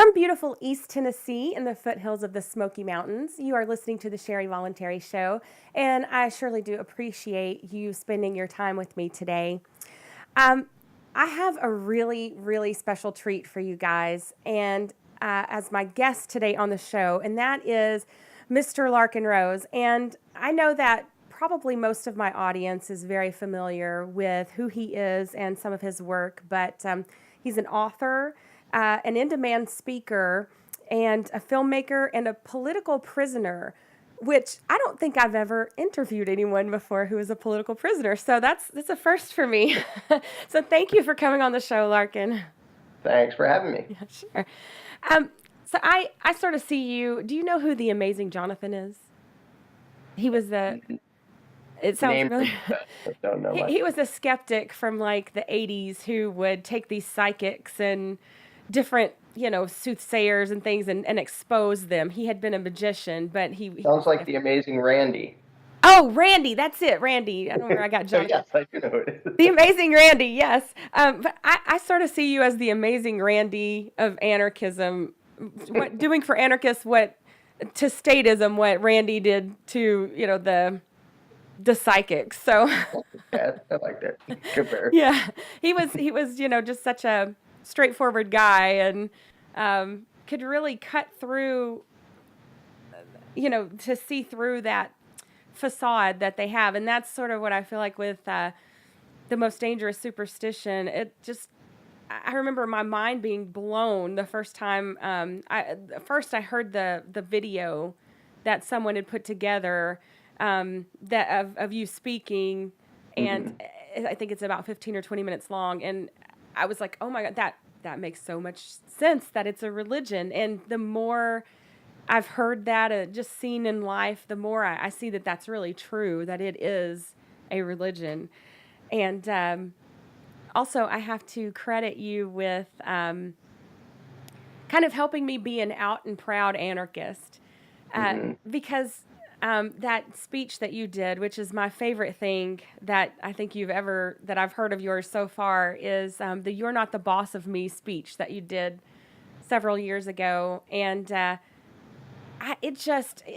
From beautiful East Tennessee in the foothills of the Smoky Mountains, you are listening to the Sherry Voluntary Show, and I surely do appreciate you spending your time with me today. Um, I have a really, really special treat for you guys, and as my guest today on the show, and that is Mr. Larken Rose. And I know that probably most of my audience is very familiar with who he is and some of his work, but he's an author, an in demand speaker, and a filmmaker, and a political prisoner, which I don't think I've ever interviewed anyone before who is a political prisoner. So that's a first for me. So thank you for coming on the show, Larken. Thanks for having me. Yeah, sure. Um, so I sort of see you. Do you know who the amazing Jonathan is? He was the. It sounds Name familiar. rings a bell, but don't know He much. was a skeptic from like the 80s who would take these psychics and different, soothsayers and things and expose them. He had been a magician, but he was Sounds like the skeptic. amazing Randy. Oh, Randy, that's it, Randy. I don't know where I got So Jonathan. yes, I do know who it The is. amazing Randy, yes. But I sort of see you as the amazing Randy of anarchism, doing for anarchists what to statism what Randy did to the psychics. So Yeah, I like that. Compare. yeah, he was just such a straightforward guy and could really cut through to see through that facade that they have, and that's sort of what I feel like with the most dangerous superstition. It just I remember my mind being blown the first time. First I heard the video that someone had put together that of you speaking, and Hmm. I think it's about 15 or 20 minutes long, and I was like, oh my god, that makes so much sense that it's a religion. And the more I've heard that, just seen in life, the more I see that that's really true, that it is a religion. And also, I have to credit you with kind of helping me be an out and proud anarchist Hmm. because that speech that you did, which is my favorite thing that I think that I've heard of yours so far, is the "You're not the boss of me" speech that you did several years ago, and it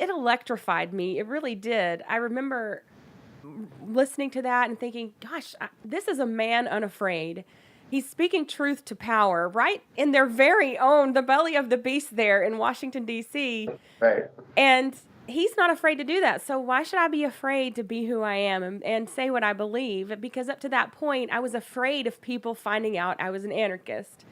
electrified me. It really did. I remember listening to that and thinking, "Gosh, this is a man unafraid." He's speaking truth to power, right in their very own, the belly of the beast there in Washington D.C., Right. and he's not afraid to do that. So why should I be afraid to be who I am and say what I believe? Because up to that point, I was afraid of people finding out I was an anarchist.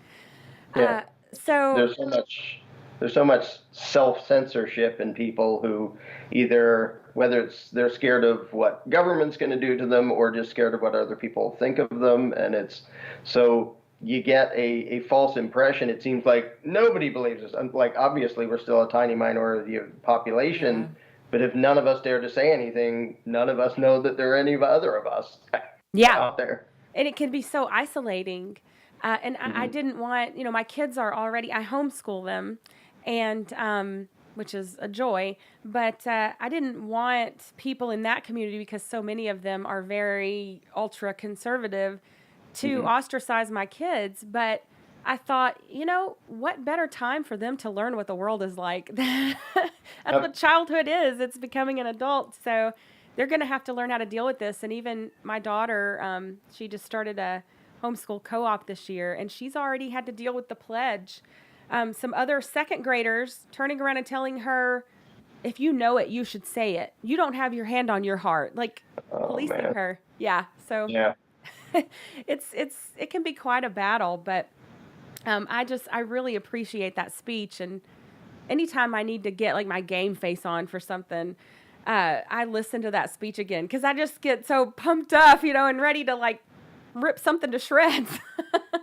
Yeah. Uh, so There's so much. There's so much self-censorship in people who either whether it's they're scared of what government's going to do to them or just scared of what other people think of them, and it's so you get a false impression. It seems like nobody believes us. And like obviously we're still a tiny minority of the yeah, population, but if none of us dare to say anything, none of us know that there are any other of us yeah, out there. and it can be so isolating. And I Hmm. didn't want, my kids are already, I homeschool them, and which is a joy, but I didn't want people in that community, because so many of them are very ultra conservative, to Hmm. ostracize my kids. But I thought, what better time for them to learn what the world is like? That's what Yep. childhood is. It's becoming an adult. So they're going to have to learn how to deal with this. And even my daughter, she just started a homeschool co op this year, and she's already had to deal with the pledge. Some other second graders turning around and telling her, if you know it, you should say it. You don't have your hand on your heart. Like Oh policing man. her. Yeah. So Yeah. it can be quite a battle, but I really appreciate that speech. And anytime I need to get like my game face on for something, I listen to that speech again because I just get so pumped up, and ready to like rip something to shreds.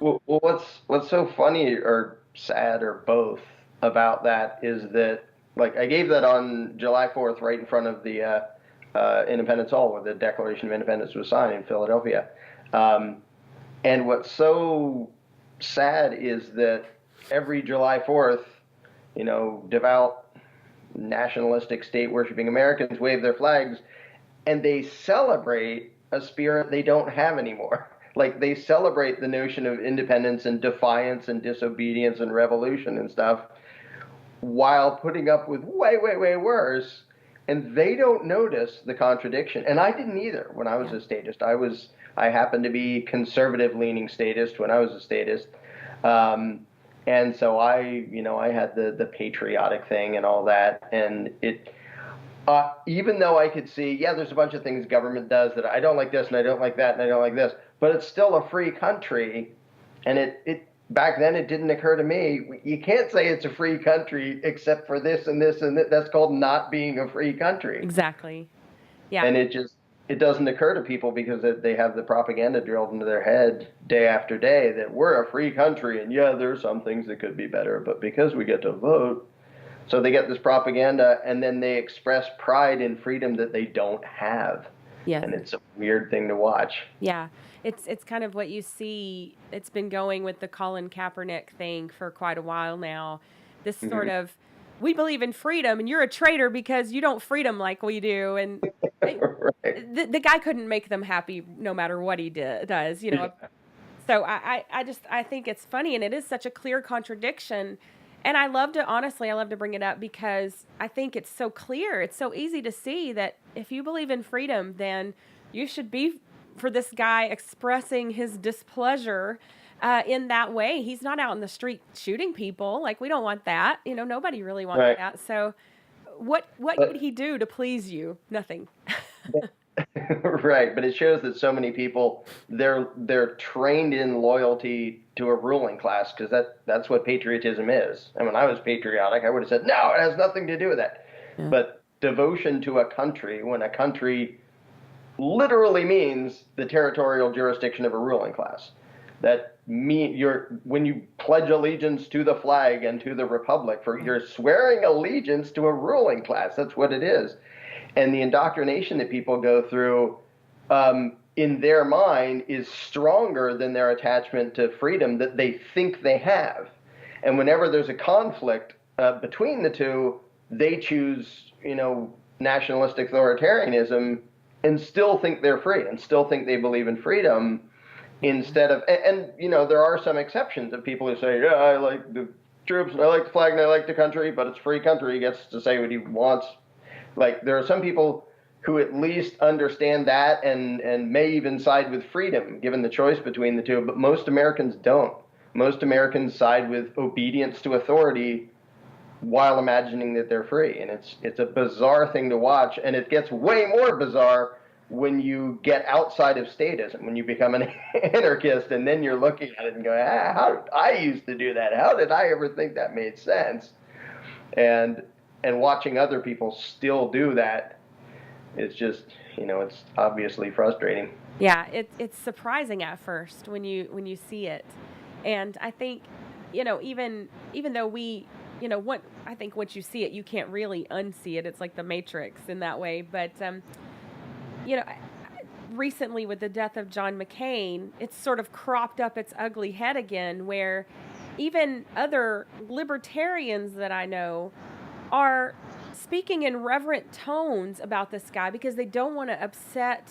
Well, what's so funny or sad or both about that is that like I gave that on July 4th, right in front of the Independence Hall, where the Declaration of Independence was signed in Philadelphia. Um, and what's so sad is that every July 4th, devout nationalistic state worshiping Americans wave their flags and they celebrate a spirit they don't have anymore. Like they celebrate the notion of independence and defiance and disobedience and revolution and stuff while putting up with way, way, way worse. And they don't notice the contradiction. And I didn't either when I was a statist. I happened to be conservative leaning statist when I was a statist. And so I had the patriotic thing and all that. And even though I could see, there's a bunch of things government does that I don't like this and I don't like that and I don't like this, but it's still a free country. And it back then it didn't occur to me, you can't say it's a free country except for this and this and that. That's called not being a free country. Exactly. Yeah. And it doesn't occur to people because they have the propaganda drilled into their head day after day that we're a free country and there are some things that could be better, but because we get to vote. So they get this propaganda and then they express pride in freedom that they don't have. Yes. And it's a weird thing to watch. Yeah. It's kind of what you see. It's been going with the Colin Kaepernick thing for quite a while now. This sort of, we believe in freedom and you're a traitor because you don't freedom like we do. And Right. the guy couldn't make them happy no matter what he does, So I think it's funny, and it is such a clear contradiction. And I love to bring it up because I think it's so clear. It's so easy to see that if you believe in freedom, then you should be for this guy expressing his displeasure in that way. He's not out in the street shooting people. Like, we don't want that. Nobody really wants that. So what could he do to please you? Nothing. Right, but it shows that so many people they're trained in loyalty to a ruling class because that's what patriotism is. And when I was patriotic, I would have said, no, it has nothing to do with that. Yeah. But devotion to a country, when a country literally means the territorial jurisdiction of a ruling class, when you pledge allegiance to the flag and to the republic, you're swearing allegiance to a ruling class. That's what it is. And the indoctrination that people go through in their mind is stronger than their attachment to freedom that they think they have. And whenever there's a conflict between the two, they choose, nationalistic authoritarianism and still think they're free and still think they believe in freedom instead of, and there are some exceptions of people who say, I like the troops, I like the flag, and I like the country, but it's a free country. He gets to say what he wants. Like, there are some people who at least understand that and may even side with freedom, given the choice between the two, but most Americans don't. Most Americans side with obedience to authority while imagining that they're free. And it's a bizarre thing to watch, and it gets way more bizarre when you get outside of statism, when you become an anarchist, and then you're looking at it and going, how did I used to do that? How did I ever think that made sense? And watching other people still do that, it's just, it's obviously frustrating. Yeah, it's surprising at first when you see it. And I think, even though I think once you see it, you can't really unsee it. It's like the Matrix in that way. But, recently with the death of John McCain, it's sort of cropped up its ugly head again, where even other libertarians that I know are speaking in reverent tones about this guy because they don't want to upset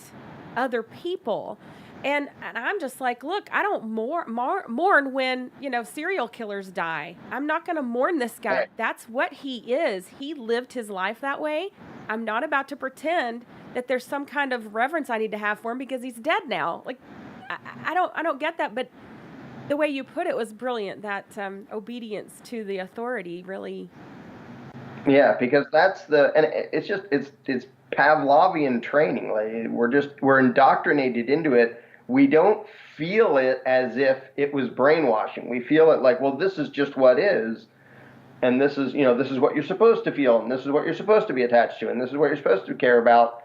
other people. And I'm just like, look, I don't mourn when, serial killers die. I'm not going to mourn this guy. Right. That's what he is. He lived his life that way. I'm not about to pretend that there's some kind of reverence I need to have for him because he's dead now. Like, I don't get that. But the way you put it was brilliant, that obedience to the authority really. Yeah, because it's Pavlovian training. Like, we're indoctrinated into it. We don't feel it as if it was brainwashing. We feel it like, well, this is just what is, and this is what you're supposed to feel, and this is what you're supposed to be attached to, and this is what you're supposed to care about.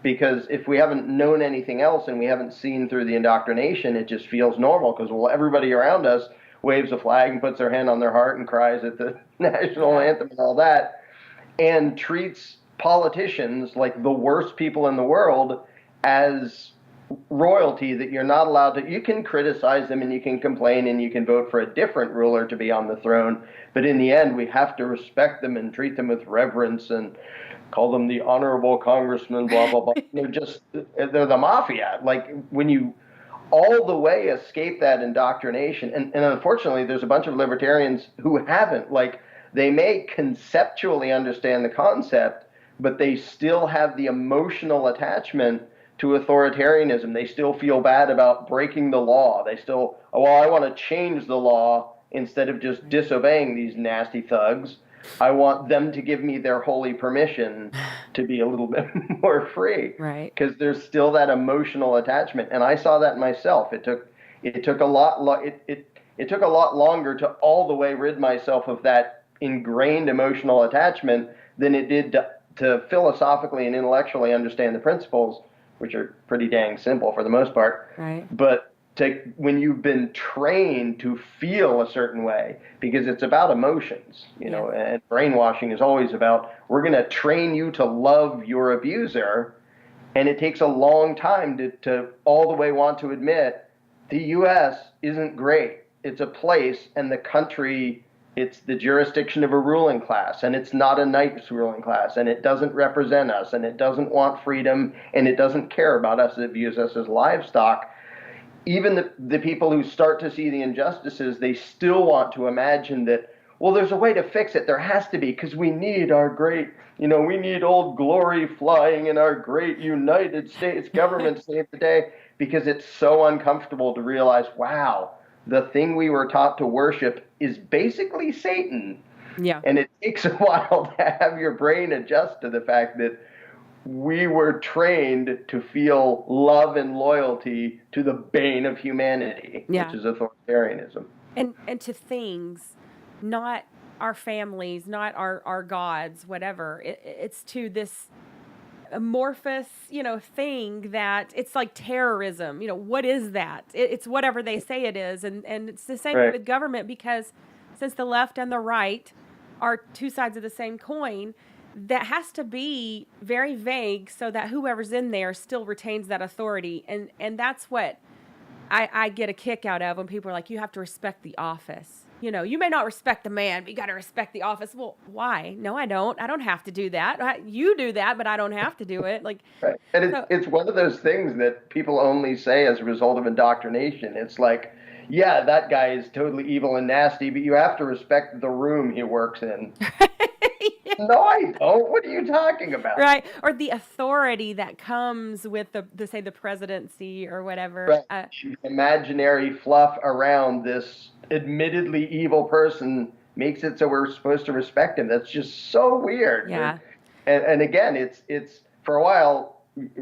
Because if we haven't known anything else and we haven't seen through the indoctrination, it just feels normal. Because everybody around us waves a flag and puts their hand on their heart and cries at the national anthem and all that, and treats politicians like the worst people in the world as royalty that you're not allowed to. You can criticize them and you can complain and you can vote for a different ruler to be on the throne, but in the end we have to respect them and treat them with reverence and call them the honorable congressman, blah blah blah. They're the mafia. Like, when you all the way escape that indoctrination. And unfortunately, there's a bunch of libertarians who haven't. Like, they may conceptually understand the concept, but they still have the emotional attachment to authoritarianism. They still feel bad about breaking the law. They still, oh, well, I want to change the law instead of just disobeying these nasty thugs. I want them to give me their holy permission to be a little bit more free. Right. Because there's still that emotional attachment, and I saw that myself. It took a lot it took a lot longer to all the way rid myself of that ingrained emotional attachment than it did to philosophically and intellectually understand the principles, which are pretty dang simple for the most part. Right. But when you've been trained to feel a certain way, because it's about emotions, you know, and brainwashing is always about, we're going to train you to love your abuser. And it takes a long time to all the way want to admit the U.S. isn't great. It's a place, and the country, it's the jurisdiction of a ruling class, and it's not a nice ruling class, and it doesn't represent us, and it doesn't want freedom, and it doesn't care about us. It views us as livestock. Even the people who start to see the injustices, they still want to imagine that, well, there's a way to fix it. There has to be, because we need our great, you know, we need Old Glory flying in our great United States government to save the day, because it's so uncomfortable to realize, wow, the thing we were taught to worship is basically Satan. Yeah. And it takes a while to have your brain adjust to the fact that we were trained to feel love and loyalty to the bane of humanity, which is authoritarianism. And to things, not our families, not our gods, whatever. It's to this amorphous, you know, thing that it's like terrorism. You know, what is that? It's whatever they say it is. And it's the same with government, because since the left and the right are two sides of the same coin, that has to be very vague so that whoever's in there still retains that authority. And that's what I get a kick out of when people are like, you have to respect the office. You know, you may not respect the man, but you got to respect the office. Well, why? No, I don't. I don't have to do that. You do that, but I don't have to do it. Like, right. And it's one of those things that people only say as a result of indoctrination. It's like, yeah, that guy is totally evil and nasty, but you have to respect the room he works in. No, I don't. What are you talking about? Right. Or the authority that comes with say the presidency or whatever. Right. Imaginary fluff around this admittedly evil person makes it so we're supposed to respect him. That's just so weird. Yeah. And again, it's for a while,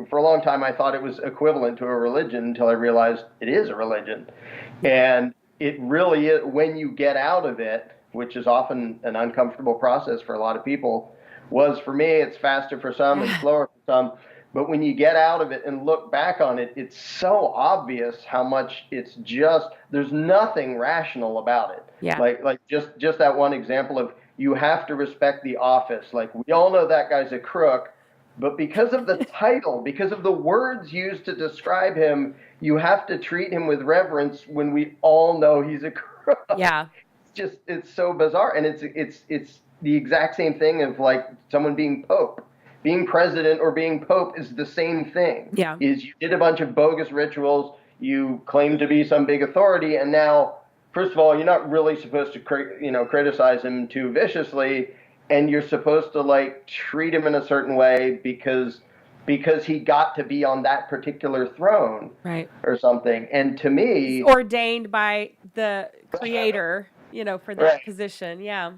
for a long time, I thought it was equivalent to a religion until I realized it is a religion. And it really is, when you get out of it, which is often an uncomfortable process for a lot of people, was for me. It's faster for some and slower for some. But when you get out of it and look back on it, it's so obvious how much it's just, there's nothing rational about it. Yeah. Like just that one example of, you have to respect the office. Like, we all know that guy's a crook, but because of the title, because of the words used to describe him, you have to treat him with reverence when we all know he's a crook. Yeah. It's so bizarre. And it's the exact same thing of like someone being pope. Being president or being pope is the same thing. Yeah. Is you did a bunch of bogus rituals, you claim to be some big authority, and now, first of all, you're not really supposed to criticize him too viciously, and you're supposed to like treat him in a certain way because he got to be on that particular throne, right, or something. And to me, it's ordained by the creator, for that position. Yeah.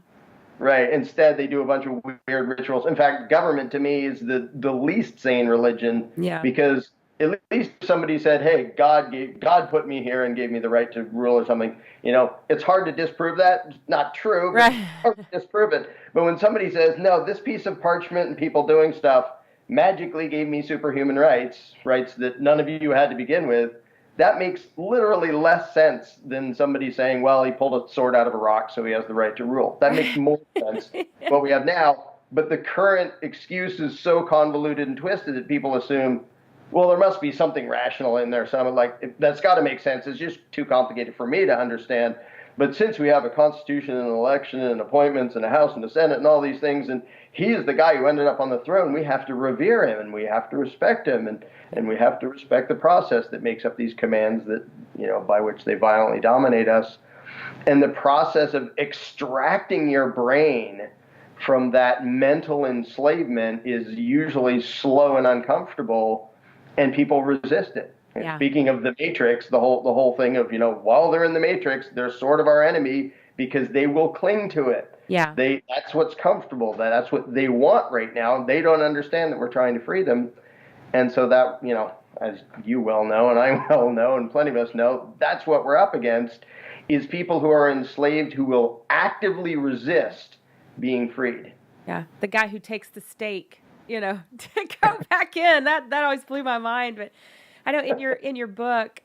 Right. Instead, they do a bunch of weird rituals. In fact, government to me is the least sane religion. Yeah. Because at least somebody said, "Hey, God put me here and gave me the right to rule," or something. It's hard to disprove that. It's not true. But right. It's hard to disprove it. But when somebody says, "No, this piece of parchment and people doing stuff magically gave me superhuman rights that none of you had to begin with," that makes literally less sense than somebody saying, "Well, he pulled a sword out of a rock, so he has the right to rule." That makes more sense what we have now. But the current excuse is so convoluted and twisted that people assume, well, there must be something rational in there. So I'm like, that's got to make sense. It's just too complicated for me to understand. But since we have a constitution and an election and appointments and a House and a Senate and all these things, and he is the guy who ended up on the throne, we have to revere him and we have to respect him, and we have to respect the process that makes up these commands that, by which they violently dominate us. And the process of extracting your brain from that mental enslavement is usually slow and uncomfortable, and people resist it. Yeah. Speaking of the Matrix, the whole thing of, while they're in the Matrix, they're sort of our enemy because they will cling to it. Yeah. That's what's comfortable. That's what they want right now. They don't understand that we're trying to free them. And so that, as you well know, and I well know, and plenty of us know, that's what we're up against, is people who are enslaved who will actively resist being freed. Yeah. The guy who takes the stake, to go back in, that always blew my mind. But I know in your book,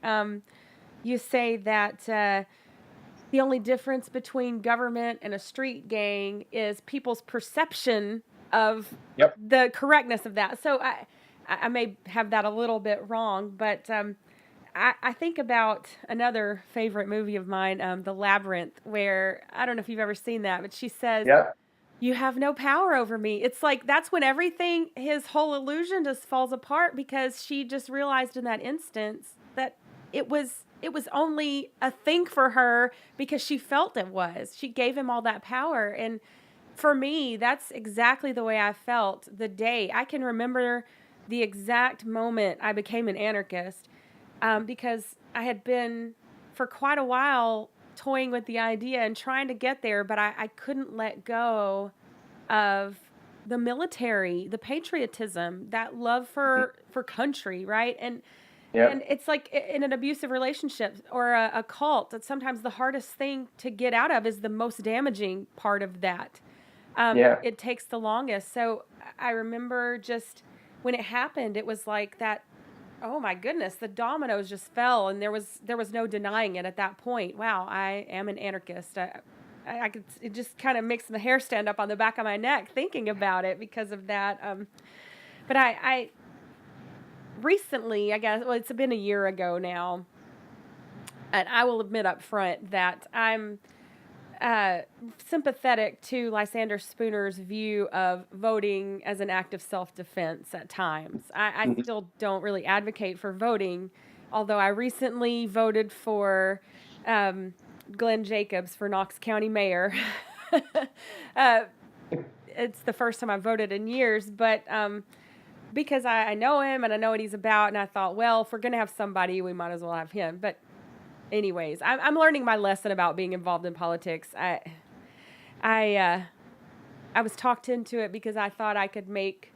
you say that the only difference between government and a street gang is people's perception of the correctness of that. So I may have that a little bit wrong, but I think about another favorite movie of mine, The Labyrinth, where, I don't know if you've ever seen that, but she says, you have no power over me. It's like, that's when everything, his whole illusion just falls apart, because she just realized in that instance that it was only a thing for her because she felt it was. She gave him all that power. And for me, that's exactly the way I felt the day. I can remember the exact moment I became an anarchist, because I had been for quite a while toying with the idea and trying to get there, but I couldn't let go of the military, the patriotism, that love for country, right? And it's like in an abusive relationship or a cult, that sometimes the hardest thing to get out of is the most damaging part of that. It takes the longest. So I remember just when it happened, it was like that, oh my goodness, the dominoes just fell, and there was no denying it at that point. Wow, I am an anarchist. I could, it just kind of makes the hair stand up on the back of my neck thinking about it because of that. But I recently, I guess, well, it's been a year ago now, and I will admit up front that I'm sympathetic to Lysander Spooner's view of voting as an act of self-defense at times. I still don't really advocate for voting, although I recently voted for Glenn Jacobs for Knox County Mayor. It's the first time I've voted in years, but because I know him and I know what he's about, and I thought, well, if we're going to have somebody, we might as well have him. But anyways, I'm learning my lesson about being involved in politics. I was talked into it because I thought I could make,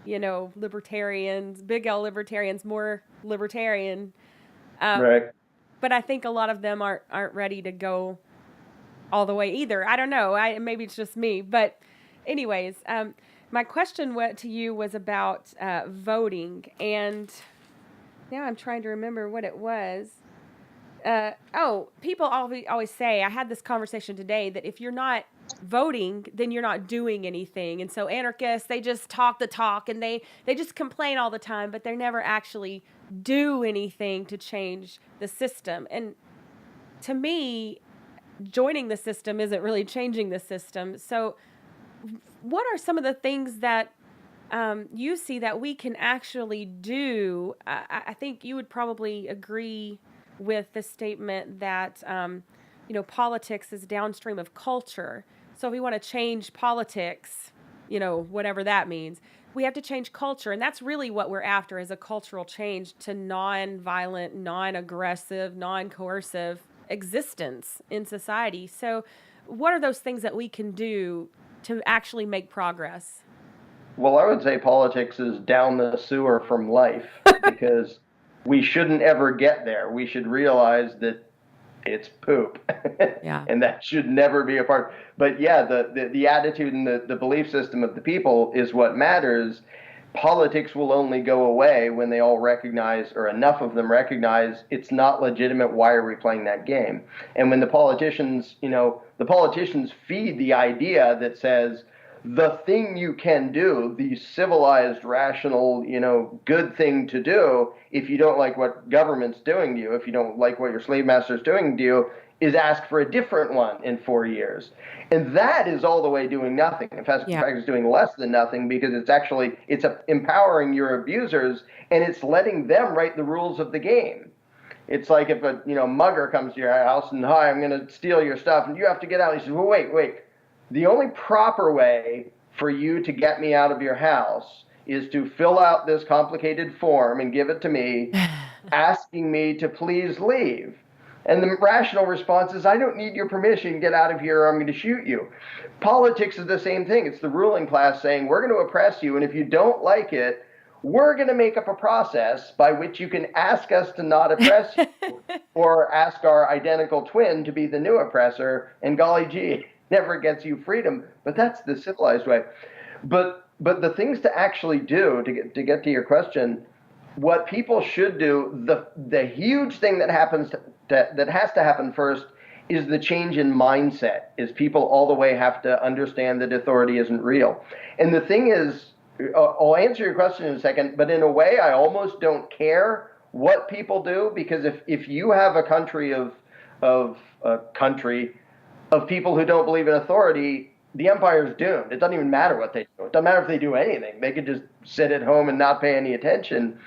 libertarians, big L libertarians, more libertarian. Right. But I think a lot of them aren't ready to go all the way either. I don't know. Maybe it's just me. But anyways, my question to you was about voting, and now I'm trying to remember what it was. People always say, I had this conversation today, that if you're not voting, then you're not doing anything. And so anarchists, they just talk the talk, and they just complain all the time, but they never actually do anything to change the system. And to me, joining the system isn't really changing the system. So what are some of the things that you see that we can actually do? I think you would probably agree with the statement that, politics is downstream of culture. So if we want to change politics, whatever that means, we have to change culture. And that's really what we're after, is a cultural change to non-violent, non-aggressive, non-coercive existence in society. So what are those things that we can do to actually make progress? Well, I would say politics is down the sewer from life, because we shouldn't ever get there. We should realize that it's poop. And that should never be a part. But the attitude and the belief system of the people is what matters. Politics will only go away when they all recognize, or enough of them recognize, it's not legitimate. Why are we playing that game? And when the politicians feed the idea that says, the thing you can do, the civilized, rational, good thing to do, if you don't like what government's doing to you, if you don't like what your slave master's doing to you, is ask for a different one in 4 years. And that is all the way doing nothing. In fact, it's doing less than nothing, because it's empowering your abusers, and it's letting them write the rules of the game. It's like if a mugger comes to your house and, hi, I'm going to steal your stuff, and you have to get out. He says, well, wait. The only proper way for you to get me out of your house is to fill out this complicated form and give it to me, asking me to please leave. And the rational response is, I don't need your permission. Get out of here, or I'm going to shoot you. Politics is the same thing. It's the ruling class saying, we're going to oppress you, and if you don't like it, we're going to make up a process by which you can ask us to not oppress you, or ask our identical twin to be the new oppressor, and golly gee, it never gets you freedom. But that's the civilized way. But the things to actually do, to get to your question, what people should do, the huge thing that has to happen first is the change in mindset, is people all the way have to understand that authority isn't real. And the thing is, I'll answer your question in a second, but in a way I almost don't care what people do, because if you have a country of people who don't believe in authority, the empire's doomed. It doesn't even matter what they do. It doesn't matter if they do anything. They could just sit at home and not pay any attention.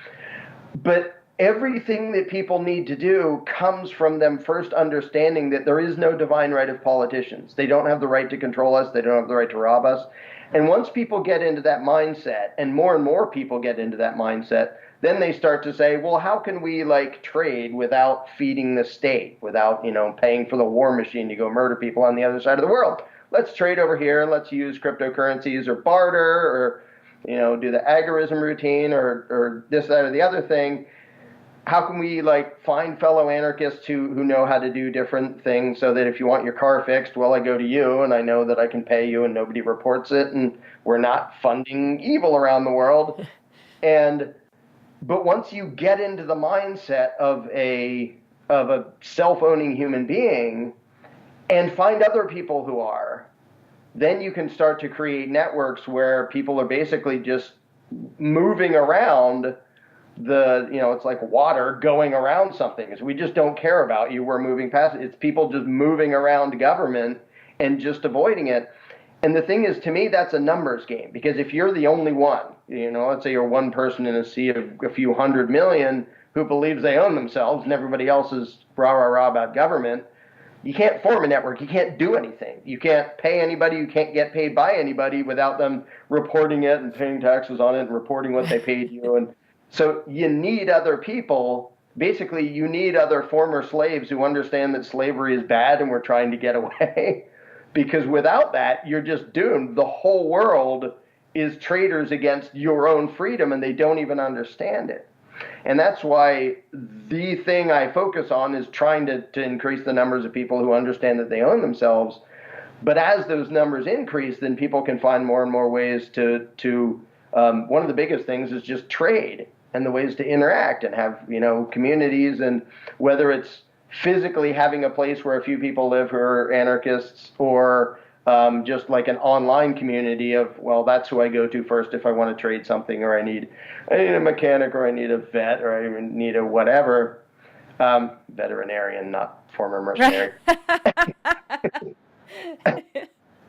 But everything that people need to do comes from them first understanding that there is no divine right of politicians. They don't have the right to control us. They don't have the right to rob us. And once people get into that mindset, and more people get into that mindset, then they start to say, well, how can we trade without feeding the state, without, paying for the war machine to go murder people on the other side of the world? Let's trade over here, and let's use cryptocurrencies or barter, or do the agorism routine, or this, that, or the other thing. How can we find fellow anarchists who know how to do different things, so that if you want your car fixed, well, I go to you and I know that I can pay you and nobody reports it, and we're not funding evil around the world. But once you get into the mindset of a self-owning human being and find other people who are, then you can start to create networks where people are basically just moving around it's like water going around something. We just don't care about you. We're moving past it. It's people just moving around government and just avoiding it. And the thing is, to me, that's a numbers game, because if you're the only one, let's say you're one person in a sea of a few 100 million who believes they own themselves and everybody else is rah about government, you can't form a network. You can't do anything. You can't pay anybody. You can't get paid by anybody without them reporting it and paying taxes on it and reporting what they paid you. And so you need other people. Basically, you need other former slaves who understand that slavery is bad and we're trying to get away. Because without that, you're just doomed. The whole world is traitors against your own freedom, and they don't even understand it. And that's why the thing I focus on is trying to increase the numbers of people who understand that they own themselves. But as those numbers increase, then people can find more and more ways to one of the biggest things is just trade, and the ways to interact and have, communities, and whether it's physically having a place where a few people live who are anarchists, or just like an online community of, well, that's who I go to first if I want to trade something, or I need a mechanic, or I need a vet, or I even need a whatever. Veterinarian, not former mercenary.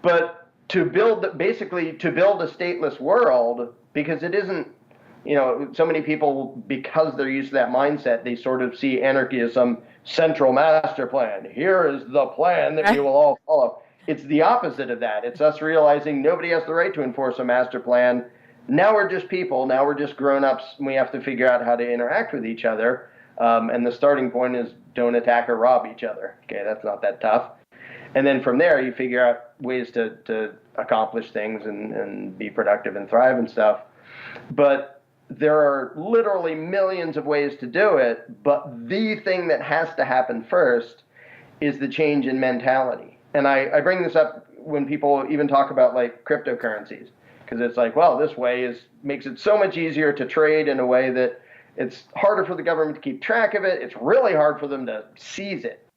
But to build a stateless world, because it isn't, so many people, because they're used to that mindset, they sort of see anarchy as some central master plan. Here is the plan that we will all follow. It's the opposite of that. It's us realizing nobody has the right to enforce a master plan. Now we're just people. Now we're just grown-ups, and we have to figure out how to interact with each other. And the starting point is don't attack or rob each other. Okay, that's not that tough. And then from there, you figure out ways to accomplish things and be productive and thrive and stuff. But there are literally millions of ways to do it, but the thing that has to happen first is the change in mentality. And I bring this up when people even talk about cryptocurrencies, because it's well, this way makes it so much easier to trade in a way that it's harder for the government to keep track of it. It's really hard for them to seize it.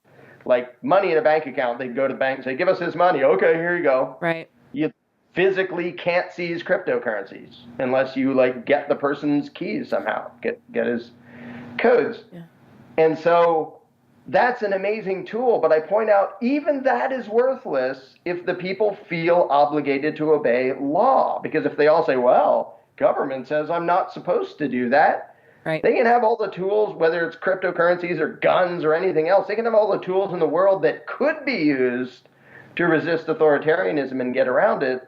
Like money in a bank account, they'd go to the bank and say, give us this money. Okay, here you go. Right. You physically can't seize cryptocurrencies unless you get the person's keys somehow, get his codes. Yeah. And so that's an amazing tool. But I point out even that is worthless if the people feel obligated to obey law. Because if they all say, well, government says I'm not supposed to do that, Right. they can have all the tools, whether it's cryptocurrencies or guns or anything else. They can have all the tools in the world that could be used to resist authoritarianism and get around it.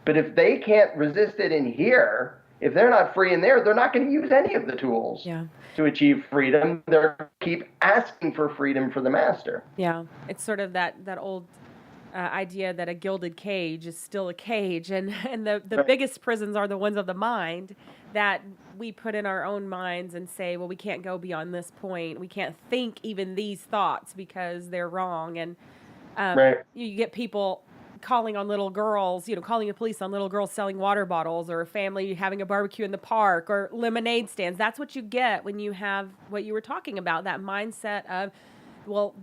But if they can't resist it in here, if they're not free in there, they're not going to use any of the tools to achieve freedom. They're keep asking for freedom for the master. Yeah. It's sort of that old idea that a gilded cage is still a cage, and the biggest prisons are the ones of the mind that we put in our own minds and say, well, we can't go beyond this point. We can't think even these thoughts because they're wrong. And you get people calling on little girls, calling the police on little girls selling water bottles, or a family having a barbecue in the park, or lemonade stands. That's what you get when you have what you were talking about, that mindset of, well,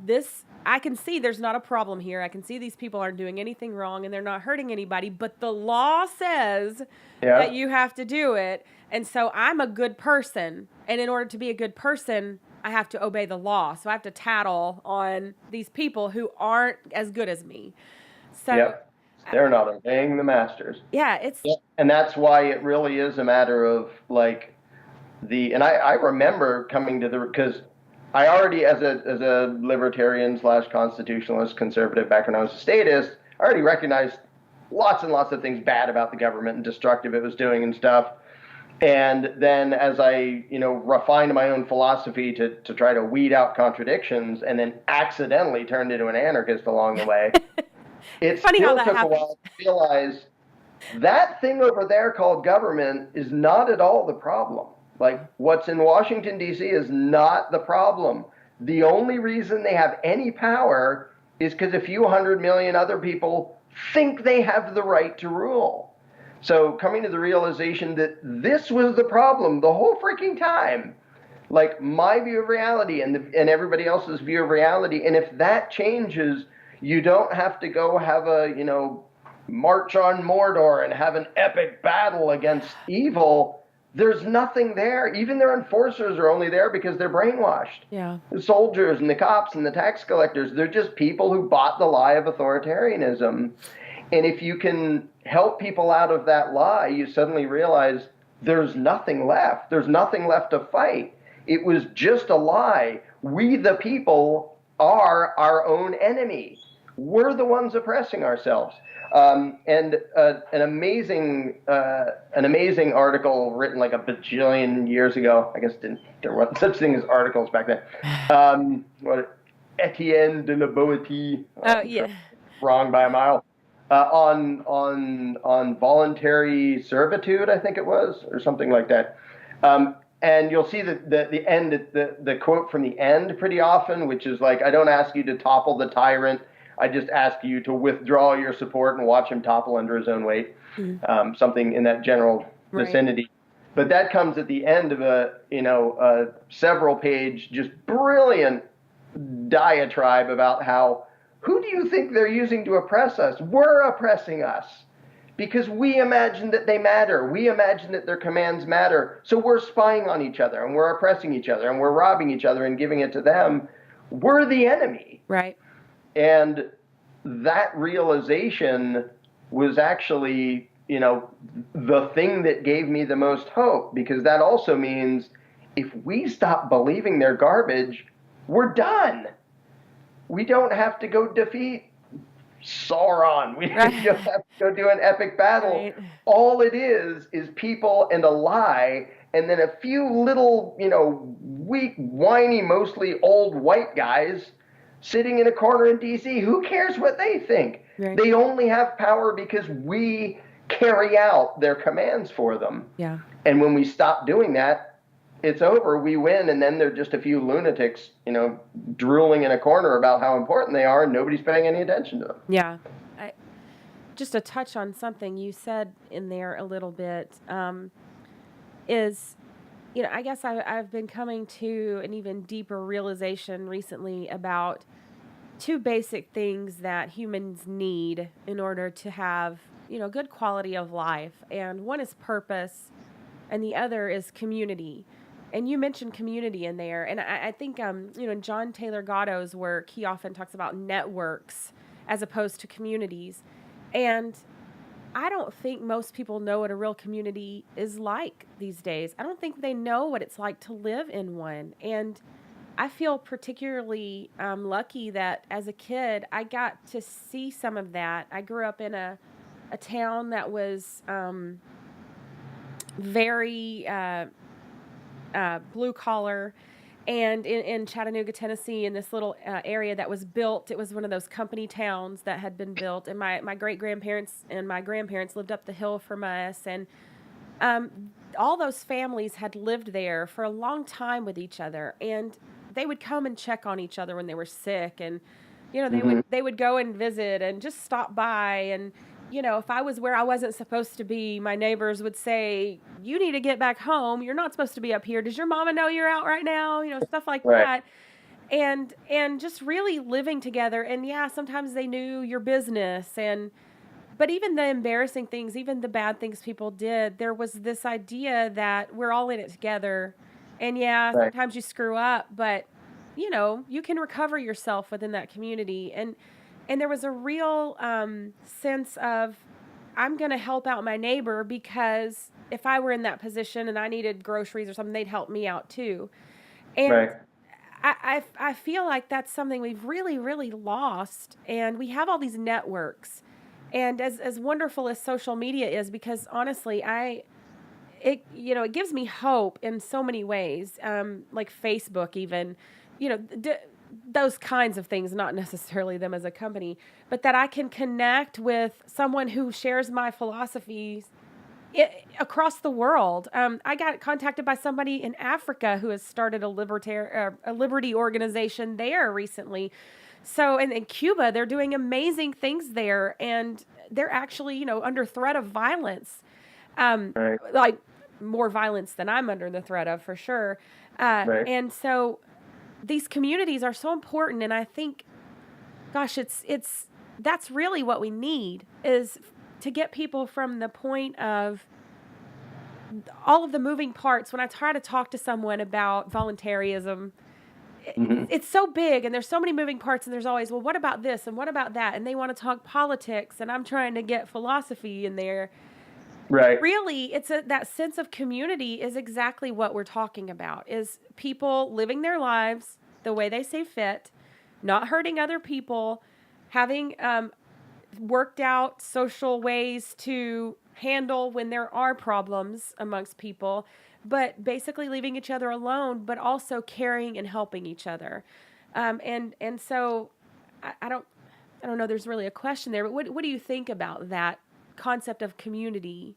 I can see there's not a problem here. I can see these people aren't doing anything wrong and they're not hurting anybody, but the law says that you have to do it. And so I'm a good person. And in order to be a good person, I have to obey the law. So I have to tattle on these people who aren't as good as me. So they're not obeying the masters. And that's why it really is a matter of like and I remember coming to because I already, as a libertarian / constitutionalist conservative back when I was a statist, I already recognized lots and lots of things bad about the government and destructive it was doing and stuff. And then as I, refined my own philosophy to try to weed out contradictions, and then accidentally turned into an anarchist along the way, it still took a while to realize that thing over there called government is not at all the problem. Like, what's in Washington, D.C. is not the problem. The only reason they have any power is because a few 100 million other people think they have the right to rule. So coming to the realization that this was the problem the whole freaking time, like my view of reality and everybody else's view of reality, and if that changes, you don't have to go have a, march on Mordor and have an epic battle against evil. There's nothing there. Even their enforcers are only there because they're brainwashed. The soldiers and the cops and the tax collectors, they're just people who bought the lie of authoritarianism. And if you can help people out of that lie, you suddenly realize there's nothing left. There's nothing left to fight. It was just a lie. We, the people, are our own enemy. We're the ones oppressing ourselves. And an amazing article written like a bajillion years ago. I guess there wasn't such thing as articles back then. Etienne de la Boétie. Wrong by a mile. On voluntary servitude, I think it was, or something like that. And you'll see the end, the quote from the end pretty often, which is like, I don't ask you to topple the tyrant. I just ask you to withdraw your support and watch him topple under his own weight. Something in that general vicinity. But that comes at the end of a several page, just brilliant diatribe about how, who do you think they're using to oppress us? We're oppressing us because we imagine that they matter. We imagine that their commands matter. So we're spying on each other and we're oppressing each other and we're robbing each other and giving it to them. We're the enemy. Right. And that realization was actually, the thing that gave me the most hope, because that also means if we stop believing they're garbage, we're done. We don't have to go defeat Sauron. We just have to go do an epic battle. All it is people and a lie, and then a few little, weak, whiny, mostly old white guys sitting in a corner in D.C. Who cares what they think? They only have power because we carry out their commands for them. And when we stop doing that, it's over. We win, and then they're just a few lunatics, drooling in a corner about how important they are, and nobody's paying any attention to them. Just to touch on something you said in there a little bit, is, I guess I've been coming to an even deeper realization recently about two basic things that humans need in order to have, good quality of life. And one is purpose, and the other is community. and you mentioned community in there, and I think in John Taylor Gatto's work, he often talks about networks as opposed to communities, and I don't think most people know what a real community is like these days. I don't think they know what it's like to live in one, and I feel particularly lucky that as a kid I got to see some of that. I grew up in a town that was very blue collar, and in Chattanooga, Tennessee, in this little area that was built. It was one of those company towns that had been built, and my great grandparents and my grandparents lived up the hill from us, and all those families had lived there for a long time with each other, and they would come and check on each other when they were sick, and Mm-hmm. they would go and visit and just stop by, and if I was where I wasn't supposed to be, my neighbors would say, "You need to get back home. You're not supposed to be up here. Does your mama know you're out right now?" Stuff like Right. that. And just really living together, and yeah, sometimes they knew your business, and but even the embarrassing things, even the bad things people did, there was this idea that we're all in it together. And yeah, Right. sometimes you screw up, but you can recover yourself within that community. And there was a real sense of, I'm going to help out my neighbor, because if I were in that position and I needed groceries or something, they'd help me out too. And Right. I feel like that's something we've really, really lost. And we have all these networks. And as wonderful as social media is, because honestly, it gives me hope in so many ways, like Facebook, even, you know, d- those kinds of things, not necessarily them as a company, but that I can connect with someone who shares my philosophies across the world. I got contacted by somebody in Africa who has started a liberty organization there recently. So, and in Cuba, they're doing amazing things there, and they're actually, under threat of violence, Right. like more violence than I'm under the threat of, for sure. Right. And so, these communities are so important, and I think, gosh, it's that's really what we need, is to get people from the point of all of the moving parts. When I try to talk to someone about voluntarism, Mm-hmm. it's so big, and there's so many moving parts, and there's always, well, what about this and what about that, and they want to talk politics, and I'm trying to get philosophy in there. Right. Really, that sense of community is exactly what we're talking about, is people living their lives the way they see fit, not hurting other people, having worked out social ways to handle when there are problems amongst people, but basically leaving each other alone, but also caring and helping each other. And so I don't know. There's really a question there, but what do you think about that concept of community?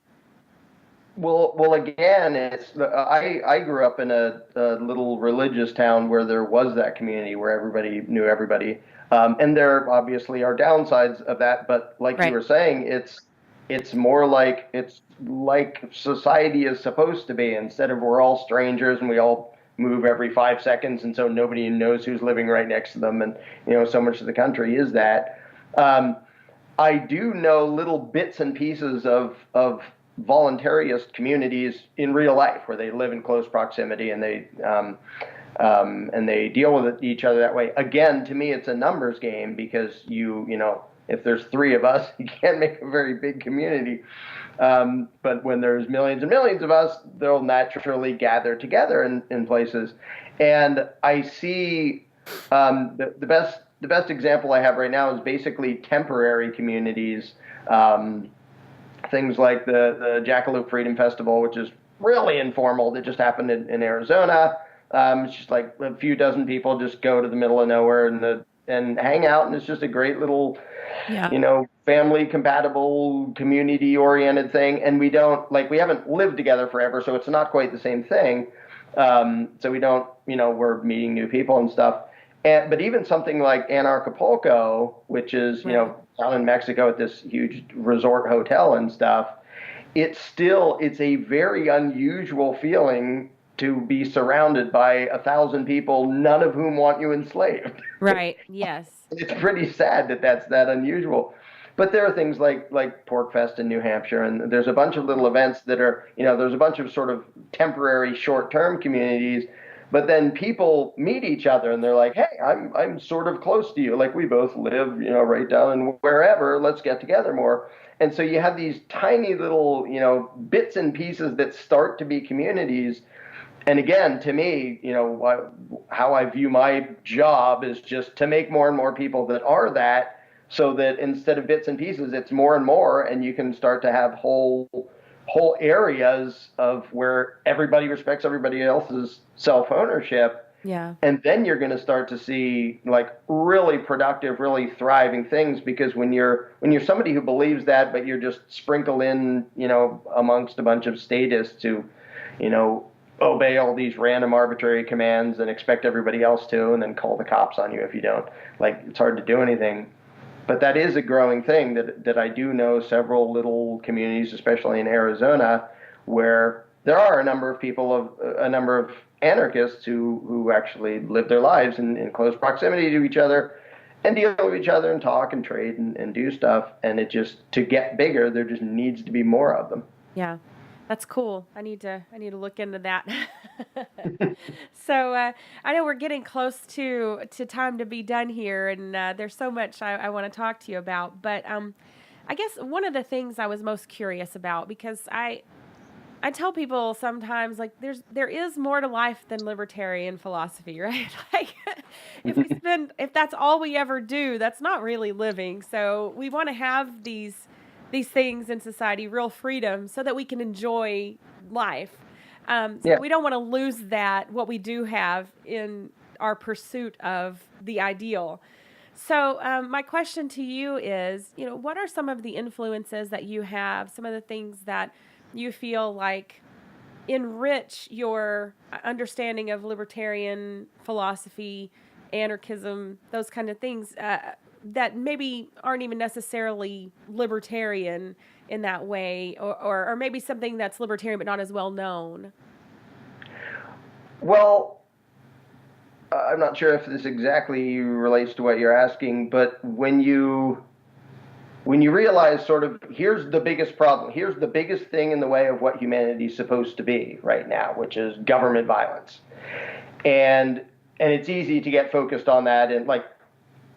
Well, again, I grew up in a little religious town where there was that community where everybody knew everybody, and there obviously are downsides of that. But like you Right. were saying, it's more like it's like society is supposed to be. Instead of we're all strangers and we all move every 5 seconds, and so nobody knows who's living right next to them, and so much of the country is that. Um, I do know little bits and pieces of voluntarist communities in real life where they live in close proximity, and they deal with each other that way. Again, to me, it's a numbers game, because if there's three of us, you can't make a very big community. But when there's millions and millions of us, they'll naturally gather together in places. And I see the best example I have right now is basically temporary communities. Things like the Jackalope Freedom Festival, which is really informal, that just happened in Arizona. It's just like a few dozen people just go to the middle of nowhere and hang out, and it's just a great little, Yeah. family compatible, community oriented thing. And we haven't lived together forever, so it's not quite the same thing. So we don't, we're meeting new people and stuff. But even something like Anarchapulco, which is, Right. down in Mexico at this huge resort hotel and stuff, it's a very unusual feeling to be surrounded by 1,000 people, none of whom want you enslaved. Right. Yes. It's pretty sad that that's that unusual. But there are things like Pork Fest in New Hampshire, and there's a bunch of little events that are, there's a bunch of sort of temporary short-term communities, but then people meet each other and they're like, hey, I'm sort of close to you. Like we both live, right down in wherever, let's get together more. And so you have these tiny little, bits and pieces that start to be communities. And again, to me, how I view my job is just to make more and more people that are that, so that instead of bits and pieces, it's more and more, and you can start to have whole areas of where everybody respects everybody else's self-ownership. Yeah. And then you're going to start to see like really productive, really thriving things, because when you're somebody who believes that, but you're just sprinkled in, amongst a bunch of statists who, obey all these random arbitrary commands and expect everybody else to, and then call the cops on you if you don't. Like, it's hard to do anything. But that is a growing thing that I do know several little communities, especially in Arizona, where there are a number of anarchists who actually live their lives in close proximity to each other and deal with each other and talk and trade and do stuff. And it just, to get bigger, there just needs to be more of them. Yeah. That's cool. I need to look into that. So I know we're getting close to time to be done here, and there's so much I want to talk to you about. But I guess one of the things I was most curious about, because I tell people sometimes, like, there is more to life than libertarian philosophy, right? Like, if that's all we ever do, that's not really living. So we want to have these things in society, real freedom, so that we can enjoy life. So we don't want to lose what we do have in our pursuit of the ideal. So my question to you is, what are some of the influences that you have, some of the things that you feel like enrich your understanding of libertarian philosophy, anarchism, those kind of things, that maybe aren't even necessarily libertarian in that way, or maybe something that's libertarian but not as well known? Well, I'm not sure if this exactly relates to what you're asking, but when you realize sort of, here's the biggest problem, here's the biggest thing in the way of what humanity is supposed to be right now, which is government violence. And it's easy to get focused on that, and like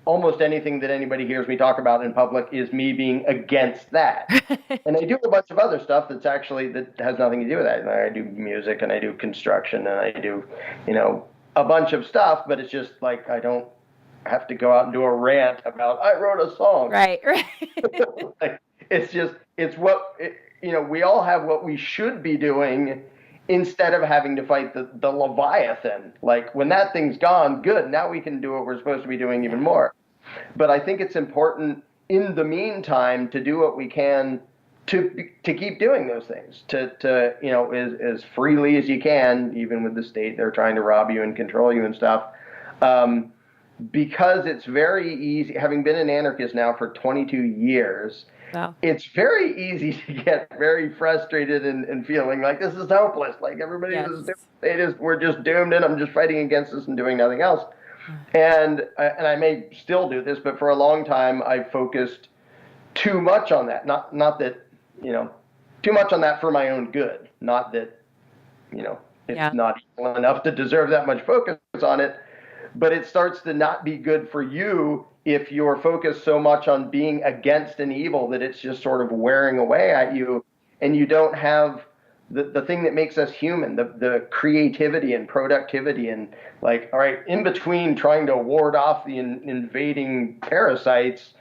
almost anything that anybody hears me talk about in public is me being against that. And I do a bunch of other stuff that has nothing to do with that. I do music, and I do construction, and I do, a bunch of stuff, but it's just like, I don't have to go out and do a rant about, I wrote a song. Right. Like, we all have what we should be doing, instead of having to fight the Leviathan. Like, when that thing's gone, good, now we can do what we're supposed to be doing even more. But I think it's important in the meantime to do what we can to keep doing those things, as freely as you can, even with the state, they're trying to rob you and control you and stuff. Because it's very easy, having been an anarchist now for 22 years, wow. It's very easy to get very frustrated and feeling like this is hopeless. Like, everybody we're just doomed, and I'm just fighting against this and doing nothing else. And I may still do this, but for a long time I focused too much on that. Not that, too much on that for my own good. Not that, it's not evil enough to deserve that much focus on it. But it starts to not be good for you if you're focused so much on being against an evil that it's just sort of wearing away at you, and you don't have the thing that makes us human, the creativity and productivity, and like, all right, in between trying to ward off the invading parasites,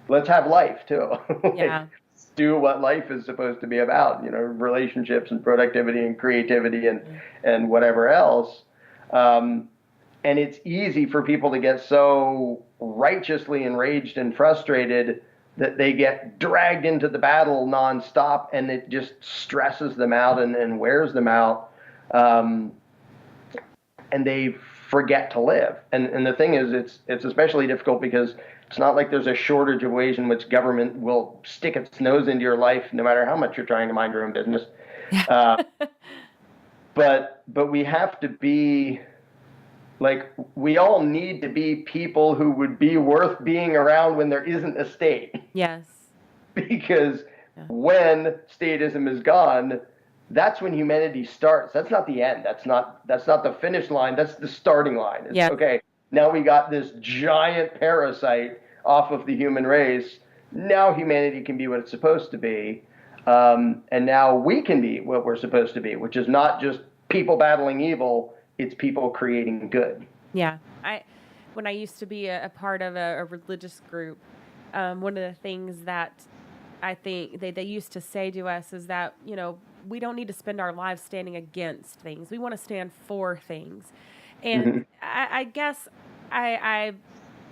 let's have life too. Yeah. Do what life is supposed to be about, relationships and productivity and creativity and whatever else. And it's easy for people to get so righteously enraged and frustrated that they get dragged into the battle nonstop, and it just stresses them out and wears them out. And they forget to live. And the thing is, it's especially difficult because it's not like there's a shortage of ways in which government will stick its nose into your life, no matter how much you're trying to mind your own business. But we have to be, like, we all need to be people who would be worth being around when there isn't a state. Yes. because Yeah. when statism is gone, that's when humanity starts. That's not the end. That's not the finish line. That's the starting line. It's Yeah. okay. Now we got this giant parasite off of the human race. Now humanity can be what it's supposed to be, and now we can be what we're supposed to be, which is not just people battling evil. It's people creating good. Yeah. When I used to be a part of a religious group, one of the things that I think they used to say to us is that, we don't need to spend our lives standing against things. We want to stand for things. And Mm-hmm. I guess I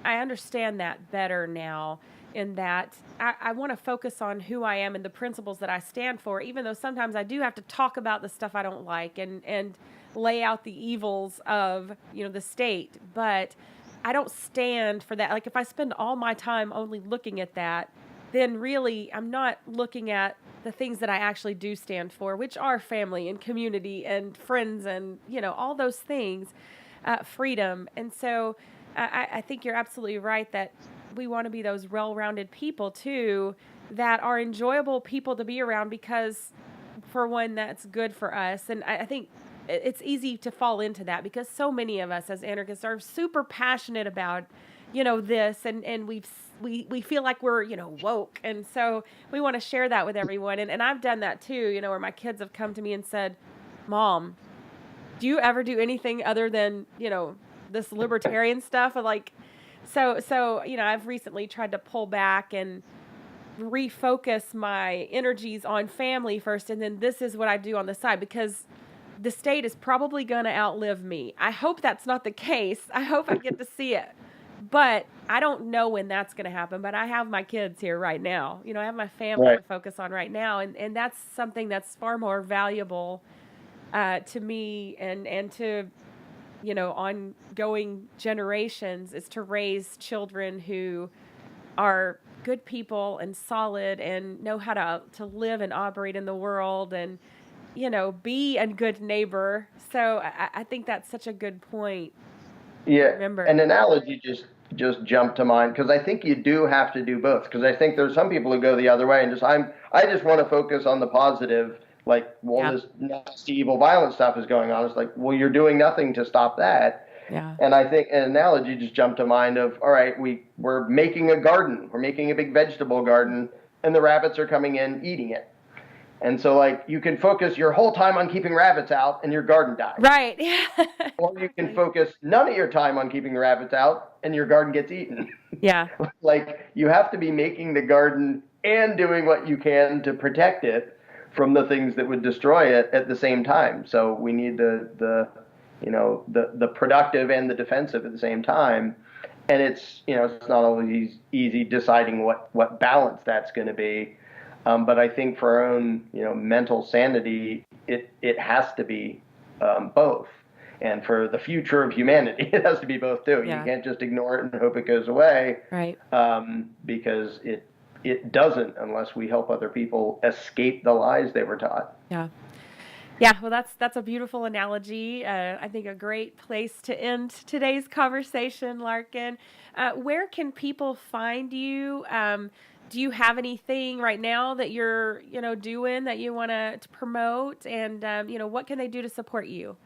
understand that better now, in that I want to focus on who I am and the principles that I stand for, even though sometimes I do have to talk about the stuff I don't like and lay out the evils of, the state. But I don't stand for that. Like, if I spend all my time only looking at that, then really I'm not looking at the things that I actually do stand for, which are family and community and friends and, all those things, freedom. And so I think you're absolutely right that we want to be those well-rounded people too, that are enjoyable people to be around, because for one, that's good for us. And I think it's easy to fall into that, because so many of us as anarchists are super passionate about, this, and we feel like we're, woke. And so we want to share that with everyone. And I've done that too, where my kids have come to me and said, Mom, do you ever do anything other than, this libertarian stuff? Like, so, I've recently tried to pull back and refocus my energies on family first. And then this is what I do on the side, because the state is probably going to outlive me. I hope that's not the case. I hope I get to see it. But I don't know when that's going to happen. But I have my kids here right now. I have my family Right. to focus on right now. And that's something that's far more valuable to me and to, ongoing generations, is to raise children who are good people and solid and know how to live and operate in the world and, be a good neighbor. So I think that's such a good point. Yeah, Remember. an analogy just jumped to mind, because I think you do have to do both. Because I think there's some people who go the other way and I just want to focus on the positive. Like, well, Yeah. this nasty, evil, violent stuff is going on. It's like, well, you're doing nothing to stop that. Yeah. And I think an analogy just jumped to mind of, all right, we're making a garden, we're making a big vegetable garden, and the rabbits are coming in eating it. And so, like, you can focus your whole time on keeping rabbits out, and your garden dies. Right. Yeah. Or you can focus none of your time on keeping the rabbits out, and your garden gets eaten. Yeah. Like, you have to be making the garden and doing what you can to protect it from the things that would destroy it at the same time. So we need the productive and the defensive at the same time. And it's not always easy deciding what balance that's going to be. But I think for our own mental sanity, it has to be both. And for the future of humanity, it has to be both too. Yeah. You can't just ignore it and hope it goes away. Right. Because it doesn't, unless we help other people escape the lies they were taught. Yeah. Yeah, well, that's a beautiful analogy. I think a great place to end today's conversation, Larken. Where can people find you? Do you have anything right now that you're doing that you want to promote? And what can they do to support you?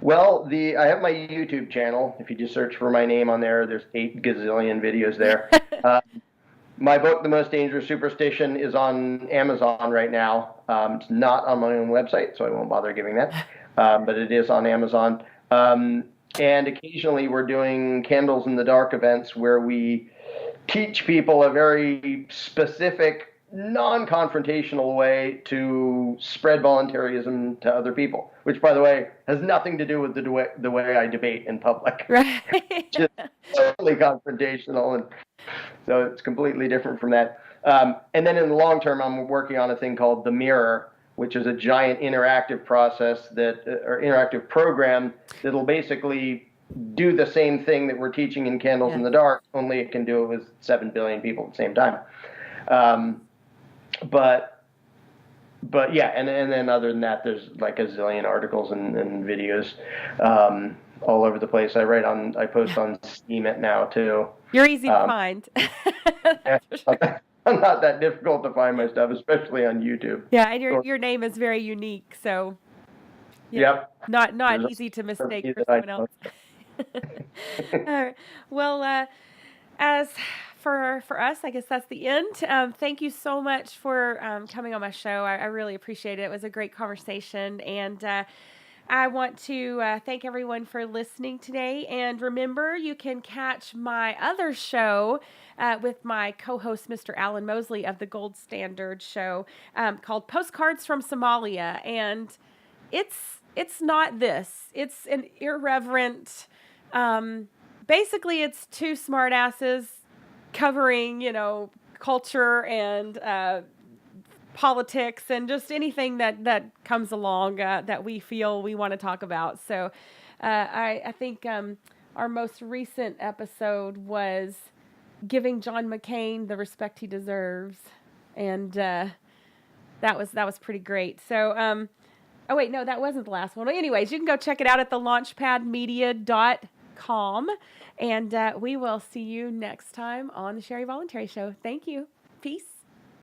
Well, I have my YouTube channel. If you just search for my name on there, there's 8 gazillion videos there. My book, The Most Dangerous Superstition, is on Amazon right now. It's not on my own website, so I won't bother giving that. But it is on Amazon. And occasionally we're doing Candles in the Dark events where we teach people a very specific, non-confrontational way to spread voluntarism to other people, which, by the way, has nothing to do with the way I debate in public. Right. Just totally confrontational, and so it's completely different from that. And then in the long term, I'm working on a thing called The Mirror, which is a giant interactive interactive program that'll basically do the same thing that we're teaching in Candles in the Dark, only it can do it with 7 billion people at the same time. But yeah, and then other than that, there's like a zillion articles and videos all over the place. I post on Steam it now too. You're easy to find. Yeah, not that difficult to find my stuff, especially on YouTube. Yeah, and your name is very unique, so Yep. not easy to mistake for someone else. All right. Well, as for us, I guess that's the end. Thank you so much for coming on my show. I really appreciate it. It was a great conversation, and I want to thank everyone for listening today. And remember, you can catch my other show with my co-host, Mr. Alan Mosley of the Gold Standard Show, called Postcards from Somalia. And it's not this. It's an irreverent. Basically, it's two smartasses covering, culture and politics and just anything that comes along that we feel we want to talk about. So I think our most recent episode was giving John McCain the respect he deserves, and that was pretty great. So oh wait, no, that wasn't the last one. Well, anyways, you can go check it out at thelaunchpadmedia.com, and we will see you next time on the Sherry Voluntary Show. Thank you. Peace.